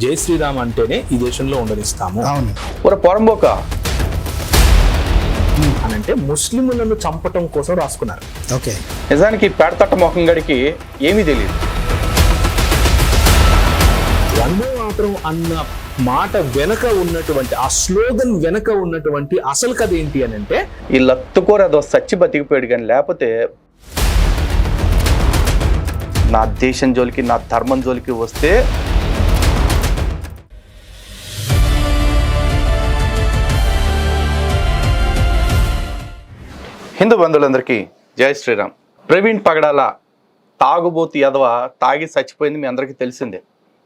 జై శ్రీరామ్ అంటేనే ఈ దేశంలో ఉండనిస్తాము. అవును. ఒక పొరంబోక అని అంటే ముస్లింలను చంపటం కోసం రాసుకున్నారు. ఓకే. నిజానికి పేడతట్ట మొహం గడికి ఏమీ తెలియదు. వందే మాత్రం అన్న మాట వెనక ఉన్నటువంటి ఆ స్లోగన్ వెనక ఉన్నటువంటి అసలు కథ ఏంటి అని అంటే, ఈ లత్తుకోర అదో సచ్చి బతికిపోయాడు, కానీ లేకపోతే నా దేశం జోలికి నా ధర్మం జోలికి వస్తే హిందూ బంధువులందరికీ జై శ్రీరామ్. ప్రవీణ్ పగడాల తాగుబోతు యదవ తాగి చచ్చిపోయింది మీ అందరికీ తెలిసిందే.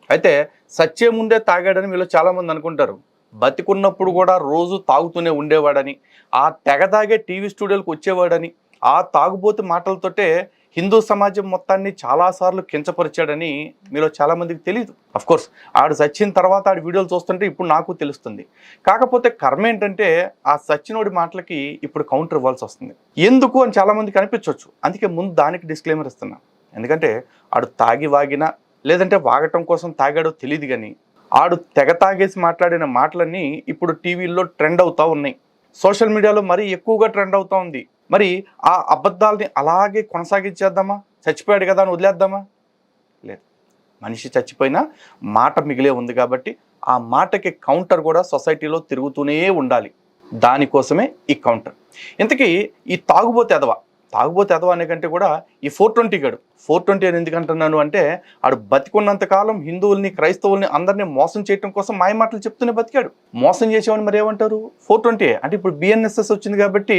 అయితే సచ్చే ముందే తాగాడని మీలో చాలామంది అనుకుంటారు. బతికున్నప్పుడు కూడా రోజు తాగుతూనే ఉండేవాడని, ఆ తెగ తాగే టీవీ స్టూడియోలకు వచ్చేవాడని, ఆ తాగుబోతు మాటలతోటే హిందూ సమాజం మొత్తాన్ని చాలాసార్లు కించపరిచాడని మీలో చాలామందికి తెలియదు. అఫ్కోర్స్ ఆడు చచ్చిన తర్వాత ఆడి వీడియోలు చూస్తుంటే ఇప్పుడు నాకు తెలుస్తుంది. కాకపోతే కర్మ ఏంటంటే ఆ సచ్చినోడి మాటలకి ఇప్పుడు కౌంటర్ ఇవ్వాల్సి వస్తుంది. ఎందుకు అని చాలామందికి అనిపించవచ్చు. అందుకే ముందు దానికి డిస్క్లైమర్ ఇస్తున్నా. ఎందుకంటే ఆడు తాగి వాగినా లేదంటే వాగటం కోసం తాగాడో తెలియదు, కానీ ఆడు తెగ తాగేసి మాట్లాడిన మాటలన్నీ ఇప్పుడు టీవీల్లో ట్రెండ్ అవుతూ ఉన్నాయి. సోషల్ మీడియాలో మరీ ఎక్కువగా ట్రెండ్ అవుతూ ఉంది. మరి ఆ అబద్ధాలని అలాగే కొనసాగించేద్దామా? చచ్చిపోయాడు కదా అని వదిలేద్దామా? లేదు. మనిషి చచ్చిపోయినా మాట మిగిలే ఉంది కాబట్టి ఆ మాటకి కౌంటర్ కూడా సొసైటీలో తిరుగుతూనే ఉండాలి. దానికోసమే ఈ కౌంటర్. ఇంతకీ ఈ తాగుబోతే ఎదవ అనే కంటే కూడా ఈ 420 గడు 420 అని ఎందుకు అంటున్నాను అంటే, ఆడు బతికున్నంతకాలం హిందువుల్ని క్రైస్తవుల్ని అందరినీ మోసం చేయడం కోసం మాయమాటలు చెప్తూనే బతికాడు. మోసం చేసేవాడిని మరి ఏమంటారు? 420 అంటే ఇప్పుడు బిఎన్ఎస్ఎస్ వచ్చింది కాబట్టి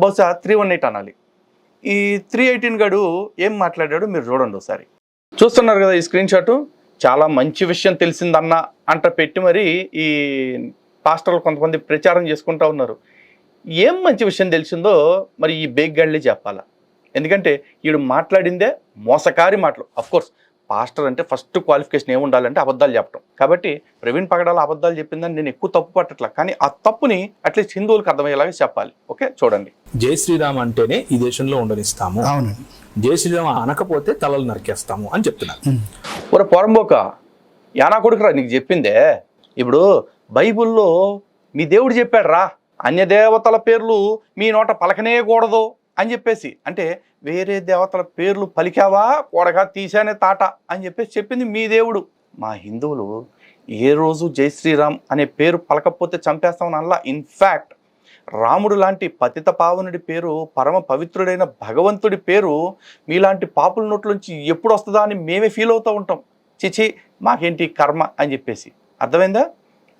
బహుశా 318 అనాలి. ఈ 318 గడు ఏం మాట్లాడాడు మీరు చూడండి ఒకసారి. చూస్తున్నారు కదా ఈ స్క్రీన్ షాటు. చాలా మంచి విషయం తెలిసిందన్న అంట పెట్టి మరి ఈ పాస్టర్లు కొంతమంది ప్రచారం చేసుకుంటూ ఉన్నారు. ఏం మంచి విషయం తెలిసిందో మరి ఈ బేగ్గాళ్ళే చెప్పాలా. ఎందుకంటే వీడు మాట్లాడిందే మోసకారి మాటలు. అఫ్కోర్స్ పాస్టర్ అంటే ఫస్ట్ క్వాలిఫికేషన్ ఏముండాలంటే అబద్ధాలు చెప్పడం. కాబట్టి ప్రవీణ్ పగడాల అబద్ధాలు చెప్పిందని నేను ఎక్కువ తప్పు పట్టట్లా, కానీ ఆ తప్పుని అట్లీస్ట్ హిందువులకు అర్థమయ్యేలాగా చెప్పాలి. ఓకే, చూడండి. జై శ్రీరామ్ అంటేనే ఈ దేశంలో ఉండనిస్తాము, అవును, జై శ్రీరామ్ అనకపోతే తలలు నరికేస్తాము అని చెప్తున్నారు. ఒక పొరంబోక యానా కొడుకురా నీకు చెప్పిందే. ఇప్పుడు బైబుల్లో మీ దేవుడు చెప్పాడు రా, అన్య దేవతల పేర్లు మీ నోట పలకనేయకూడదు అని చెప్పేసి. అంటే వేరే దేవతల పేర్లు పలికావా కూడగా తీసానే తాట అని చెప్పేసి చెప్పింది మీ దేవుడు. మా హిందువులు ఏ రోజు జై శ్రీరామ్ అనే పేరు పలకపోతే చంపేస్తామని అలా. ఇన్ఫ్యాక్ట్ రాముడు లాంటి పతిత పావనుడి పేరు, పరమ పవిత్రుడైన భగవంతుడి పేరు మీలాంటి పాపుల నోట్లోంచి ఎప్పుడు వస్తుందా అని మేమే ఫీల్ అవుతూ ఉంటాం. చిచి మాకేంటి కర్మ అని చెప్పేసి. అర్థమైందా?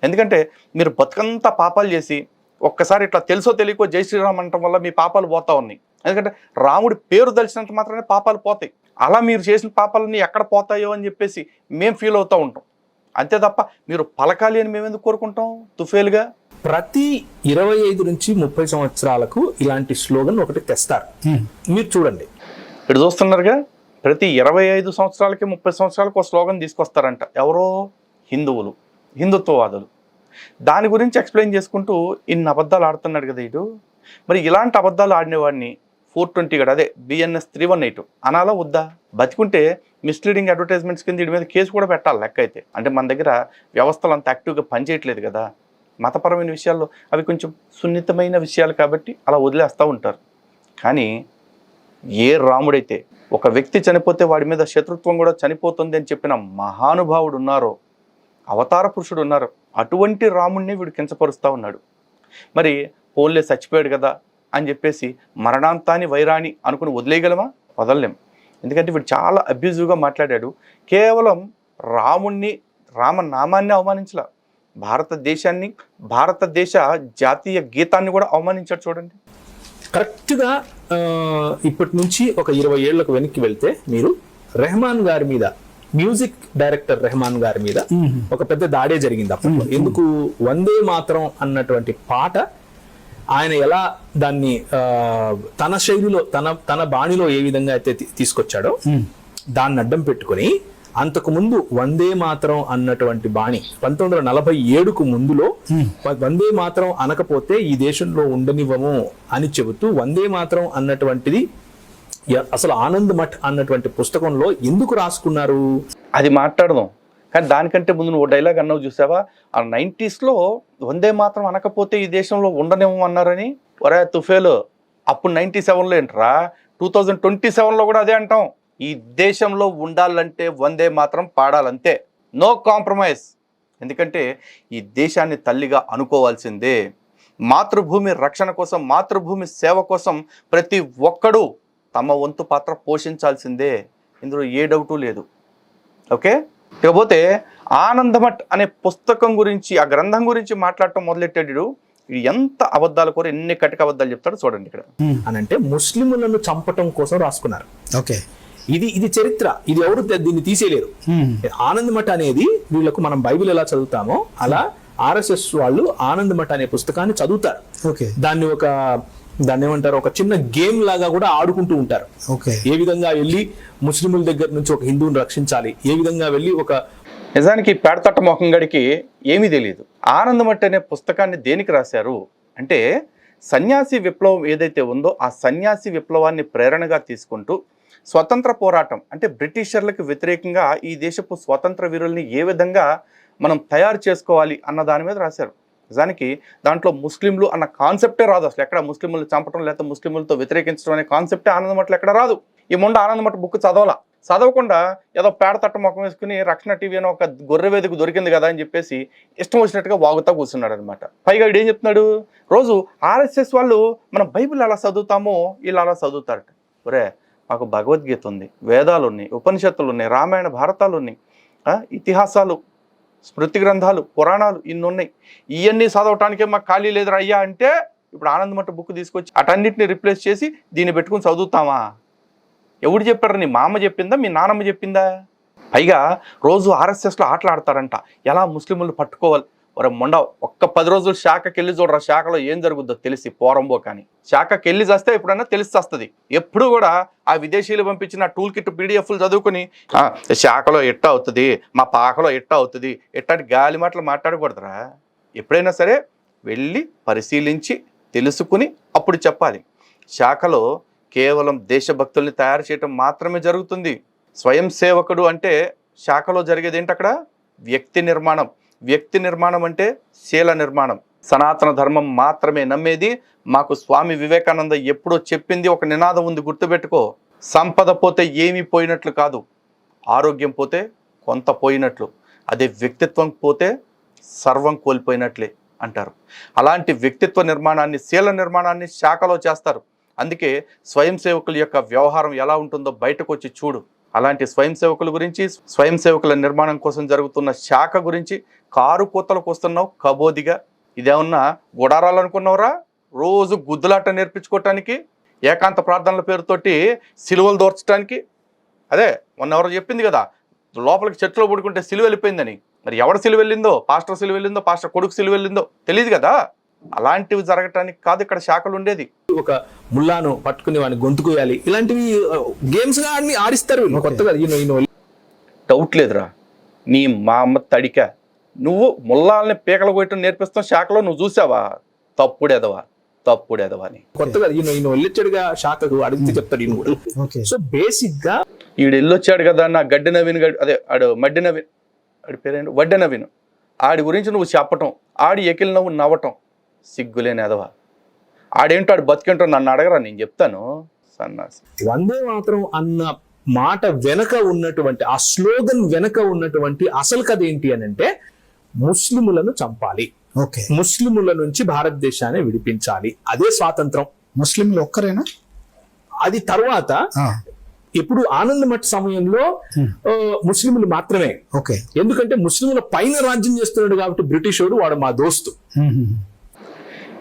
ఎందుకంటే మీరు బతుకంతా పాపాలు చేసి ఒక్కసారి ఇట్లా తెలుసో తెలియకో జై శ్రీరామ్ అనటం వల్ల మీ పాపాలు పోతా ఉన్నాయి. ఎందుకంటే రాముడి పేరు తెలిసినంత మాత్రమే పాపాలు పోతాయి. అలా మీరు చేసిన పాపాలన్నీ ఎక్కడ పోతాయో అని చెప్పేసి మేము ఫీల్ అవుతూ ఉంటాం. అంతే తప్ప మీరు పలకాలి అని మేము ఎందుకు కోరుకుంటాం తుఫేలుగా? ప్రతి 25 నుంచి 30 సంవత్సరాలకు ఇలాంటి స్లోగన్ ఒకటి తెస్తారు. మీరు చూడండి, ఇక్కడ చూస్తున్నారుగా. ప్రతి 25 సంవత్సరాలకి 30 సంవత్సరాలకు ఒక స్లోగన్ తీసుకొస్తారంట. ఎవరో హిందువులు, హిందుత్వవాదులు. దాని గురించి ఎక్స్ప్లెయిన్ చేసుకుంటూ ఇన్ని అబద్ధాలు ఆడుతున్నాడు కదా ఇటు. మరి ఇలాంటి అబద్ధాలు ఆడినవాడిని 420 గడు, అదే బిఎన్ఎస్ 318 అనాలా వద్దా? బతికుంటే మిస్లీడింగ్ అడ్వర్టైజ్మెంట్స్ కింద వీడి మీద కేసు కూడా పెట్టాలి లెక్క అయితే. అంటే మన దగ్గర వ్యవస్థలు అంత యాక్టివ్గా పనిచేయట్లేదు కదా. మతపరమైన విషయాల్లో అవి కొంచెం సున్నితమైన విషయాలు కాబట్టి అలా వదిలేస్తూ ఉంటారు. కానీ ఏ రాముడైతే ఒక వ్యక్తి చనిపోతే వాడి మీద శత్రుత్వం కూడా చనిపోతుంది అని చెప్పిన మహానుభావుడు ఉన్నారో, అవతార పురుషుడు ఉన్నారు, అటువంటి రాముడిని వీడు కించపరుస్తూ ఉన్నాడు. మరి పోన్లే చచ్చిపోయాడు కదా అని చెప్పేసి మరణాంతాన్ని వైరాణి అనుకుని వదిలేయగలమా? వదలలేం. ఎందుకంటే వీడు చాలా అబ్యూజివ్గా మాట్లాడాడు. కేవలం రాముణ్ణి, రామనామాన్ని అవమానించలా, భారతదేశాన్ని, భారతదేశ జాతీయ గీతాన్ని కూడా అవమానించాడు. చూడండి. కరెక్ట్గా ఇప్పటి నుంచి ఒక 20 ఏళ్లకు వెనక్కి వెళ్తే మీరు రెహమాన్ గారి మీద, మ్యూజిక్ డైరెక్టర్ రెహమాన్ గారి మీద ఒక పెద్ద దాడే జరిగింది అప్పట్లో. ఎందుకు? వందే మాత్రం అన్నటువంటి పాట ఆయన ఎలా దాన్ని తన శైలిలో, తన బాణిలో ఏ విధంగా అయితే తీసుకొచ్చాడో దాన్ని అడ్డం పెట్టుకుని, అంతకుముందు వందే మాత్రం అన్నటువంటి బాణి 1947కు ముందులో వందే మాత్రం అనకపోతే ఈ దేశంలో ఉండనివ్వము అని చెబుతూ వందే మాత్రం అన్నటువంటిది అసలు ఆనంద్ మఠ్ అన్నటువంటి పుస్తకంలో ఎందుకు రాసుకున్నారు? అది మాట్లాడదాం. కానీ దానికంటే ముందు నువ్వు డైలాగ్ అన్నావు చూసావా, ఆ 90sలో వందే మాత్రం అనకపోతే ఈ దేశంలో ఉండనేమో అన్నారని. ఒరే తుఫేలు, అప్పుడు 97లో ఏంట్రా, 2027లో కూడా అదే అంటాం. ఈ దేశంలో ఉండాలంటే వందే మాత్రం పాడాలంతే, నో కాంప్రమైజ్. ఎందుకంటే ఈ దేశాన్ని తల్లిగా అనుకోవాల్సిందే. మాతృభూమి రక్షణ కోసం, మాతృభూమి సేవ కోసం ప్రతి ఒక్కడూ తమ వంతు పాత్ర పోషించాల్సిందే. ఇందులో ఏ డౌటు లేదు. ఓకే, ఇకపోతే ఆనందమఠ్ అనే పుస్తకం గురించి, ఆ గ్రంథం గురించి మాట్లాడటం మొదలెట్టాడు. ఇది ఎంత అబద్ధాలు కూడా, ఎన్ని కటిక అబద్ధాలు చెప్తాడో చూడండి ఇక్కడ. అని అంటే ముస్లింలను చంపటం కోసం రాసుకున్నారు. ఓకే, ఇది చరిత్ర, ఇది ఎవరు దీన్ని తీసేయలేరు. ఆనందమఠ్ అనేది వీళ్ళకు మనం బైబిల్ ఎలా చదువుతామో అలా ఆర్ఎస్ఎస్ వాళ్ళు ఆనందమఠ్ అనే పుస్తకాన్ని చదువుతారు. ఓకే, దాన్ని ఏమంటారు, ఒక చిన్న గేమ్ లాగా కూడా ఆడుకుంటూ ఉంటారు. ఓకే, ఏ విధంగా వెళ్ళి ముస్లింల దగ్గర నుంచి ఒక హిందువుని రక్షించాలి, ఏ విధంగా వెళ్ళి ఒక నిజానికి పేడతట్ట మొహం గడికి ఏమీ తెలియదు. ఆనందమఠ్ అనే పుస్తకాన్ని దేనికి రాశారు అంటే, సన్యాసి విప్లవం ఏదైతే ఉందో ఆ సన్యాసి విప్లవాన్ని ప్రేరణగా తీసుకుంటూ స్వతంత్ర పోరాటం అంటే బ్రిటిషర్లకు వ్యతిరేకంగా ఈ దేశపు స్వతంత్ర వీరుల్ని ఏ విధంగా మనం తయారు చేసుకోవాలి అన్న దాని మీద రాశారు. నిజానికి దాంట్లో ముస్లింలు అన్న కాన్సెప్టే రాదు అసలు. ఎక్కడ ముస్లింలు చంపడం లేకపోతే ముస్లింలతో వ్యతిరేకించడం అనే కాన్సెప్టే ఆనందమఠ్లో ఎక్కడ రాదు. ఈ మొండ ఆనందమఠ్ బుక్ చదవకుండా ఏదో పేడతట్ట ముఖం వేసుకుని రక్షణ టీవీ అని ఒక గొర్రె వేదిక దొరికింది కదా అని చెప్పేసి ఇష్టం వచ్చినట్టుగా వాగుతా కూర్చున్నాడు అనమాట. పైగా వీడు ఏం చెప్తున్నాడు, రోజు ఆర్ఎస్ఎస్ వాళ్ళు మనం బైబిల్ అలా చదువుతామో వీళ్ళు అలా చదువుతారట. ఒరే, మాకు భగవద్గీత ఉంది, వేదాలు ఉన్నాయి, ఉపనిషత్తులు ఉన్నాయి, రామాయణ భారతాలు ఉన్నాయి, ఇతిహాసాలు, స్మృతి గ్రంథాలు, పురాణాలు ఇన్ని ఉన్నాయి. ఇవన్నీ చదవటానికే మాకు ఖాళీ లేదురా అయ్యా అంటే, ఇప్పుడు ఆనందమఠ్ బుక్ తీసుకొచ్చి అటన్నిటిని రిప్లేస్ చేసి దీన్ని పెట్టుకుని చదువుతామా? ఎవడు చెప్పారు? నీ మామ చెప్పిందా, మీ నాన్నమ్మ చెప్పిందా? పైగా రోజు ఆర్ఎస్ఎస్లో ఆటలాడతారంట, ఎలా ముస్లింలు పట్టుకోవాలి. ఒరే మొండ, ఒక్క 10 రోజులు శాఖకి వెళ్ళి చూడరా, శాఖలో ఏం జరుగుద్దో తెలిసి పోరంబో. కానీ శాఖకి వెళ్ళి చేస్తే ఎప్పుడైనా తెలిసి వస్తుంది. ఎప్పుడు కూడా ఆ విదేశీయులు పంపించిన టూల్ కిట్ పీడిఎఫ్లు చదువుకుని శాఖలో ఎట్ట అవుతుంది, మా పాకలో ఎట్ట అవుతుంది, ఎట్టాంటి గాలి మాటలు మాట్లాడకూడదురా. ఎప్పుడైనా సరే వెళ్ళి పరిశీలించి తెలుసుకుని అప్పుడు చెప్పాలి. శాఖలో కేవలం దేశభక్తుల్ని తయారు చేయటం మాత్రమే జరుగుతుంది. స్వయం సేవకుడు అంటే శాఖలో జరిగేది ఏంటి? అక్కడ వ్యక్తి నిర్మాణం. వ్యక్తి నిర్మాణం అంటే శీల నిర్మాణం. సనాతన ధర్మం మాత్రమే నమ్మేది. మాకు స్వామి వివేకానంద ఎప్పుడో చెప్పింది ఒక నినాదం ఉంది, గుర్తుపెట్టుకో. సంపద పోతే ఏమీ పోయినట్లు కాదు, ఆరోగ్యం పోతే కొంత పోయినట్లు. అదే వ్యక్తిత్వం పోతే సర్వం కోల్పోయినట్లే అంటారు. అలాంటి వ్యక్తిత్వ నిర్మాణాన్ని, శీల నిర్మాణాన్ని శాఖలో చేస్తారు. అందుకే స్వయం సేవకుల యొక్క వ్యవహారం ఎలా ఉంటుందో బయటకు వచ్చి చూడు. అలాంటి స్వయం సేవకుల గురించి, స్వయం సేవకుల నిర్మాణం కోసం జరుగుతున్న శాఖ గురించి కారు కూతలకు వస్తున్నావు కబోదిగా. ఇదేమన్నా గుడారాలు అనుకున్నావురా? రోజు గుద్దులాట నేర్పించుకోవటానికి, ఏకాంత ప్రార్థనల పేరుతోటి సిలువలు దోర్చడానికి. అదే మొన్న ఎవరో చెప్పింది కదా, లోపలికి చర్చిలో పడుకుంటే సిలువ వెళ్ళిపోయిందని. మరి ఎవడ సిలువ వెళ్ళిందో, పాస్టర్ సిలువ వెళ్ళిందో, పాస్టర్ కొడుకు సిలువ వెళ్ళిందో తెలియదు కదా. అలాంటివి జరగటానికి కాదు ఇక్కడ శాఖలు ఉండేది. ఒక ముల్లాను పట్టుకుని వాడిని గొంతుకోయాలి, ఇలాంటివి గేమ్స్ గా ఆడిస్తారు కొత్తగా. డౌట్ లేదురా, నీ మా అమ్మ తడిక. నువ్వు ముల్లాలని పీకలు కొట్టడం నేర్పిస్తావు శాఖలో, నువ్వు చూసావా? తప్పుడేదవా అని కొత్తగా వెళ్ళొచ్చాడుగా శాఖకు, అడిగితే చెప్తాడు ఈయన కూడా. సో బేసిక్ గా ఈడు వెళ్ళొచ్చాడు కదా, నా గడ్డి నవీన్ అదే ఆడు మడ్డి నవీన్, ఆడి పేరేంటి, వడ్డె నవీన్, ఆడి గురించి నువ్వు చెప్పటం, ఆడి ఎకిలి నువ్వు నవ్వటం, సిగ్గులేని ఎదవా. ఆడేంటో ఆడు బతికేంటో నన్ను అడగరా, నేను చెప్తాను. సన్నాసి. వందే మాత్రం అన్న మాట వెనక ఉన్నటువంటి, ఆ స్లోగన్ వెనక ఉన్నటువంటి అసలు కథ ఏంటి అని అంటే, ముస్లిములను చంపాలి, ముస్లిముల నుంచి భారతదేశాన్ని విడిపించాలి, అదే స్వాతంత్రం. ముస్లింలు ఒక్కరేనా? అది తర్వాత ఇప్పుడు ఆనందమఠ్ సమయంలో ముస్లింలు మాత్రమే. ఎందుకంటే ముస్లింల పైన రాజ్యం చేస్తున్నాడు కాబట్టి బ్రిటిష్ వాడు మా దోస్తు.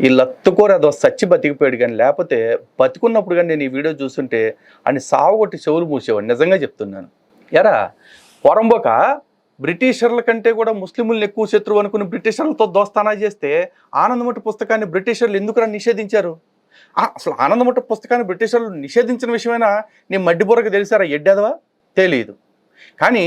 ఈ లత్తుకోరు అదో సచ్చి బతికిపోయాడు. కానీ లేకపోతే బతికున్నప్పుడు కానీ నేను ఈ వీడియో చూస్తుంటే అని సాగుకొట్టి చెవులు మూసేవాడు. నిజంగా చెప్తున్నాను. ఎరా పొరంబోక, బ్రిటిషర్ల కంటే కూడా ముస్లింలను ఎక్కువ శత్రువు అనుకుని బ్రిటిషర్లతో దోస్తానా చేస్తే ఆనందమఠ్ పుస్తకాన్ని బ్రిటిషర్లు ఎందుకు నిషేధించారు? అసలు ఆనందమఠ్ పుస్తకాన్ని బ్రిటిషర్లు నిషేధించిన విషయమైనా నీ మడ్డిబుర్రకు తెలిసారా? ఎడ్డేదవా? తెలీదు. కానీ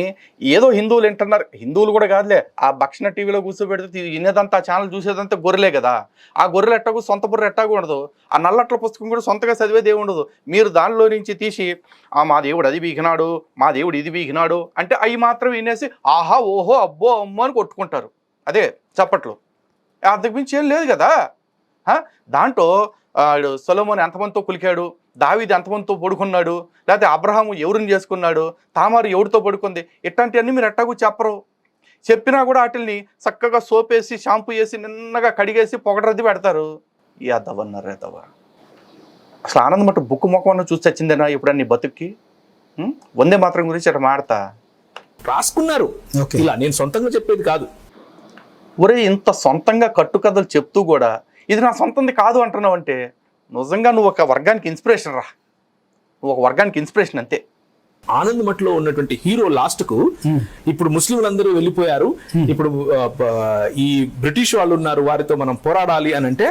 ఏదో హిందువులు వింటున్నారు, హిందువులు కూడా కాదులే, ఆ భక్షణ టీవీలో కూర్చోబెడితే వినేదంతా ఆ ఛానల్ చూసేదంతా గొర్రెలే కదా, ఆ గొర్రెలు ఎట్టాగు సొంత బుర్ర ఎట్టాగు ఉండదు, ఆ నల్లట్ల పుస్తకం కూడా సొంతగా చదివేది ఏమి ఉండదు. మీరు దానిలో నుంచి తీసి మా దేవుడు అది బీగినాడు, మా దేవుడు ఇది బీగినాడు అంటే అవి మాత్రం వినేసి ఆహా ఓహో అబ్బో అమ్మో అని కొట్టుకుంటారు, అదే చప్పట్లు, అంతకుమించి ఏం లేదు కదా. దాంట్లో సొలొమోను ఎంతమందితో కులికాడు, దావీదు ఎంతమందితో పడుకున్నాడు, లేకపోతే అబ్రహాము ఎవరిని చేసుకున్నాడు, తామారు ఎవరితో పడుకుంది, ఇట్లాంటివన్నీ మీరు ఎట్టాಗೂ చెప్పరు. చెప్పినా కూడా వాటిని చక్కగా సోపేసి షాంపూ వేసి నిన్నగా కడిగేసి పొగడరది పెడతారు. ఎదవన్నారు ఎదవ. అసలు ఆనందమట్టు బుక్ మొక్కమన్న చూసి వచ్చిందేనా ఇప్పుడు నీ బతుక్కి? వందే మాత్రం గురించి అట్లా మాడతా రాసుకున్నారు, ఇలా నేను సొంతంగా చెప్పేది కాదు. ఒరే ఇంత సొంతంగా కట్టుకథలు చెప్తూ కూడా ఇది నా సొంతంది కాదు అంటున్నావు అంటే నిజంగా నువ్వు ఒక వర్గానికి ఇన్స్పిరేషన్ రా, నువ్వు ఒక వర్గానికి ఇన్స్పిరేషన్ అంతే. ఆనంద్ మఠ్లో ఉన్నటువంటి హీరో లాస్ట్ కు ఇప్పుడు ముస్లింలందరూ వెళ్ళిపోయారు, ఇప్పుడు ఈ బ్రిటిష్ వాళ్ళు ఉన్నారు, వారితో మనం పోరాడాలి అని అంటే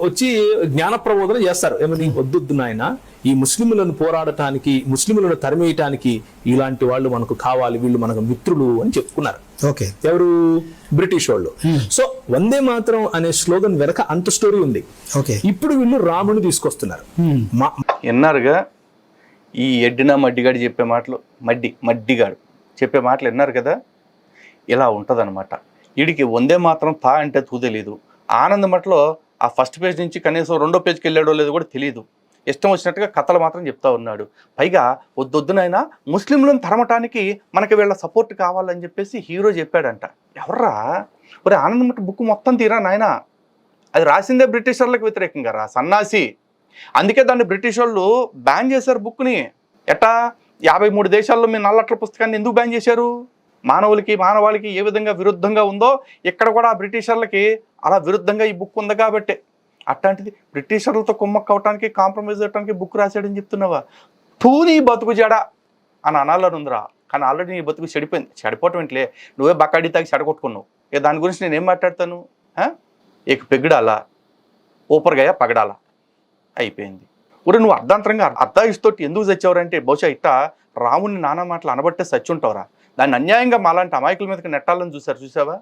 వచ్చి జ్ఞాన ప్రబోధన చేస్తారు. ఏమని, వద్దు నాయన, ఈ ముస్లింలను పోరాడటానికి, ముస్లింలను తరిమేయటానికి ఇలాంటి వాళ్ళు మనకు కావాలి, వీళ్ళు మనకు మిత్రులు అని చెప్పుకున్నారు. ఎవరు? బ్రిటిష్ వాళ్ళు. సో వందే మాత్రం అనే స్లోగన్ వెనక అంత స్టోరీ ఉంది. ఇప్పుడు వీళ్ళు రాముని తీసుకొస్తున్నారు. విన్నారుగా ఈ ఎడ్డినా మడ్డిగాడు చెప్పే మాటలు, మడ్డిగాడు చెప్పే మాటలు విన్నారు కదా. ఇలా ఉంటదన్నమాట. వీడికి వందే మాత్రం తా అంటే తూ తెలీదు. ఆనంద్ మఠలో ఆ ఫస్ట్ పేజ్ నుంచి కనీసం రెండో పేజ్కి వెళ్ళాడో లేదో కూడా తెలియదు. ఇష్టం వచ్చినట్టుగా కథలు మాత్రం చెప్తా ఉన్నాడు. పైగా వద్దొద్దునైనా ముస్లింలను తరమటానికి మనకి వీళ్ళ సపోర్ట్ కావాలని చెప్పేసి హీరో చెప్పాడంట. ఎవర్రా ఒరే ఆనంద్ మఠ బుక్ మొత్తం తీరా నాయన, అది రాసిందే బ్రిటిషర్లకు వ్యతిరేకంగా రా సన్నాసి. అందుకే దాన్ని బ్రిటిష్ వాళ్ళు బ్యాన్ చేశారు బుక్ని. ఎట్టా 53 దేశాల్లో మీ నల్లట్ల పుస్తకాన్ని ఎందుకు బ్యాన్ చేశారు? మానవాళికి ఏ విధంగా విరుద్ధంగా ఉందో ఇక్కడ కూడా బ్రిటిషర్లకి అలా విరుద్ధంగా ఈ బుక్ ఉంది కాబట్టి. అట్లాంటిది బ్రిటిషర్లతో కుమ్మక్క అవటానికి, కాంప్రమైజ్ అవటానికి బుక్ రాశాడని చెప్తున్నావా? నీ బతుకు జడ అని అనాలని ఉందిరా. కానీ ఆల్రెడీ నీ బతుకు చెడిపోయింది. చెడిపోవటం ఏంటిలే, నువ్వే బకాడి తాగి చెడగొట్టుకున్నావు. దాని గురించి నేనేం మాట్లాడతాను? ఏక పెగ్గుడాలా, ఊపర్గాయ పగడాలా అయిపోయింది. ఊరే నువ్వు అర్ధాంతరంగా అర్ధాయిస్తోటి ఎందుకు చచ్చావురంటే బహుశా ఇట్ట రాముని నానా మాటలు అనబట్టే చచ్చుంటావురా. దాన్ని అన్యాయంగా మాలాంటి అమాయకుల మీదకి నెట్టాలని చూసావా?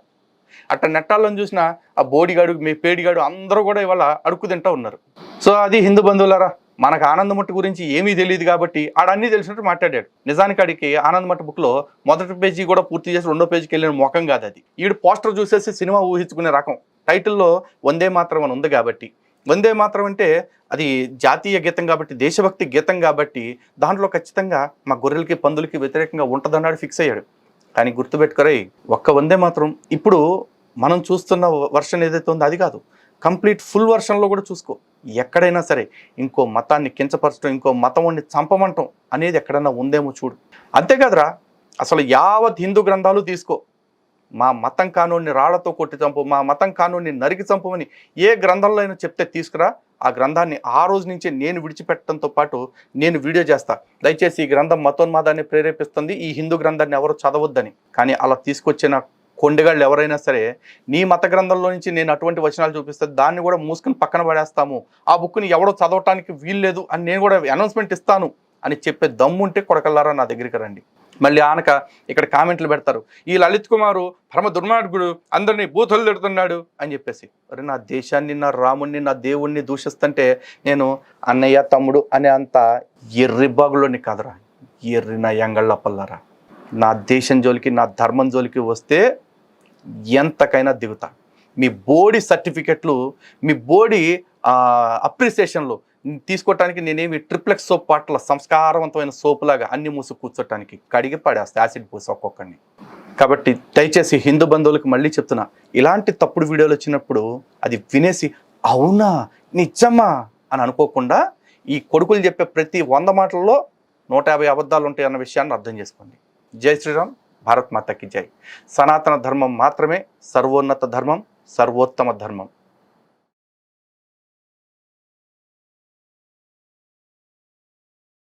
అట్లా నెట్టాలని చూసిన ఆ బోడిగాడు, మీ పేడిగాడు అందరూ కూడా ఇవాళ అడుక్కు తింటూ ఉన్నారు. సో అది హిందూ బంధువులారా, మనకు ఆనందమట్టు గురించి ఏమీ తెలియదు కాబట్టి ఆడన్నీ తెలిసినట్టు మాట్లాడాడు. నిజానికి ఆడికి ఆనందమట్టు బుక్లో మొదటి పేజీ కూడా పూర్తి చేసి రెండో పేజీకి వెళ్ళిన ముఖం కాదు అది. ఈడు పోస్టర్ చూసేసి సినిమా ఊహించుకునే రకం. టైటిల్లో వందే మాత్రం అని ఉంది కాబట్టి, వందే మాత్రం అంటే అది జాతీయ గీతం కాబట్టి, దేశభక్తి గీతం కాబట్టి దాంట్లో ఖచ్చితంగా మా గొర్రెలకి పందులకి వ్యతిరేకంగా ఉంటుందన్నాడు, ఫిక్స్ అయ్యాడు. కానీ గుర్తుపెట్టుకోరై, ఒక్క వందే మాత్రం ఇప్పుడు మనం చూస్తున్న వర్షన్ ఏదైతే ఉందో అది కాదు, కంప్లీట్ ఫుల్ వర్షన్లో కూడా చూసుకో. ఎక్కడైనా సరే ఇంకో మతాన్ని కించపరచడం, ఇంకో మతం చంపమంటం అనేది ఎక్కడైనా ఉందేమో చూడు. అంతేకాదురా, అసలు యావత్ హిందూ గ్రంథాలు తీసుకో, మా మతం కానూని రాళ్లతో కొట్టి చంపు, మా మతం కానూని నరికి చంపమని ఏ గ్రంథంలో అయినా చెప్తే తీసుకురా. ఆ గ్రంథాన్ని ఆ రోజు నుంచే నేను విడిచిపెట్టడంతో పాటు నేను వీడియో చేస్తా. దయచేసి ఈ గ్రంథం మతోన్మాదాన్ని ప్రేరేపిస్తుంది, ఈ హిందూ గ్రంథాన్ని ఎవరు చదవద్దని. కానీ అలా తీసుకొచ్చిన కొండగాళ్ళు ఎవరైనా సరే నీ మత గ్రంథంలో నుంచి నేను అటువంటి వచనాలు చూపిస్తే దాన్ని కూడా మూసుకుని పక్కన పడేస్తాము, ఆ బుక్ని ఎవడో చదవటానికి వీల్లేదు అని నేను కూడా అనౌన్స్మెంట్ ఇస్తాను అని చెప్పే దమ్ముంటే కొడకల్లారా నా దగ్గరికి రండి. మళ్ళీ ఆనక ఇక్కడ కామెంట్లు పెడతారు, ఈ లలిత్ కుమారు పరమ దుర్మార్గుడు, అందరినీ బూతులు తిడుతున్నాడు అని చెప్పేసి. మరి నా దేశాన్ని, నా రాముణ్ణి, నా దేవుణ్ణి దూషిస్తుంటే నేను అన్నయ్య తమ్ముడు అనే అంత ఎర్రిబాగులోని కాదురా, ఎర్రిన ఎంగళ్ళప్పల్లారా. నా దేశం జోలికి, నా ధర్మం జోలికి వస్తే ఎంతకైనా దిగుతా. మీ బోడీ సర్టిఫికెట్లు, మీ బోడీ అప్రిసియేషన్లు తీసుకోవటానికి నేనేమి ట్రిప్లెక్స్ సోప్ పాటల సంస్కారవంతమైన సోపులాగా అన్ని మూసు కూర్చోటానికి కడిగి పడేస్తా యాసిడ్ పూసి ఒక్కొక్కడిని. కాబట్టి దయచేసి హిందూ బంధువులకు మళ్ళీ చెప్తున్నా, ఇలాంటి తప్పుడు వీడియోలు వచ్చినప్పుడు అది వినేసి అవునా నిజమా అని అనుకోకుండా ఈ కొడుకులు చెప్పే ప్రతి 100 మాటల్లో 150 అబద్ధాలు ఉంటాయి అన్న విషయాన్ని అర్థం చేసుకోండి. జై శ్రీరామ్, భారత్ మాతకి జై. సనాతన ధర్మం మాత్రమే సర్వోన్నత ధర్మం, సర్వోత్తమ ధర్మం.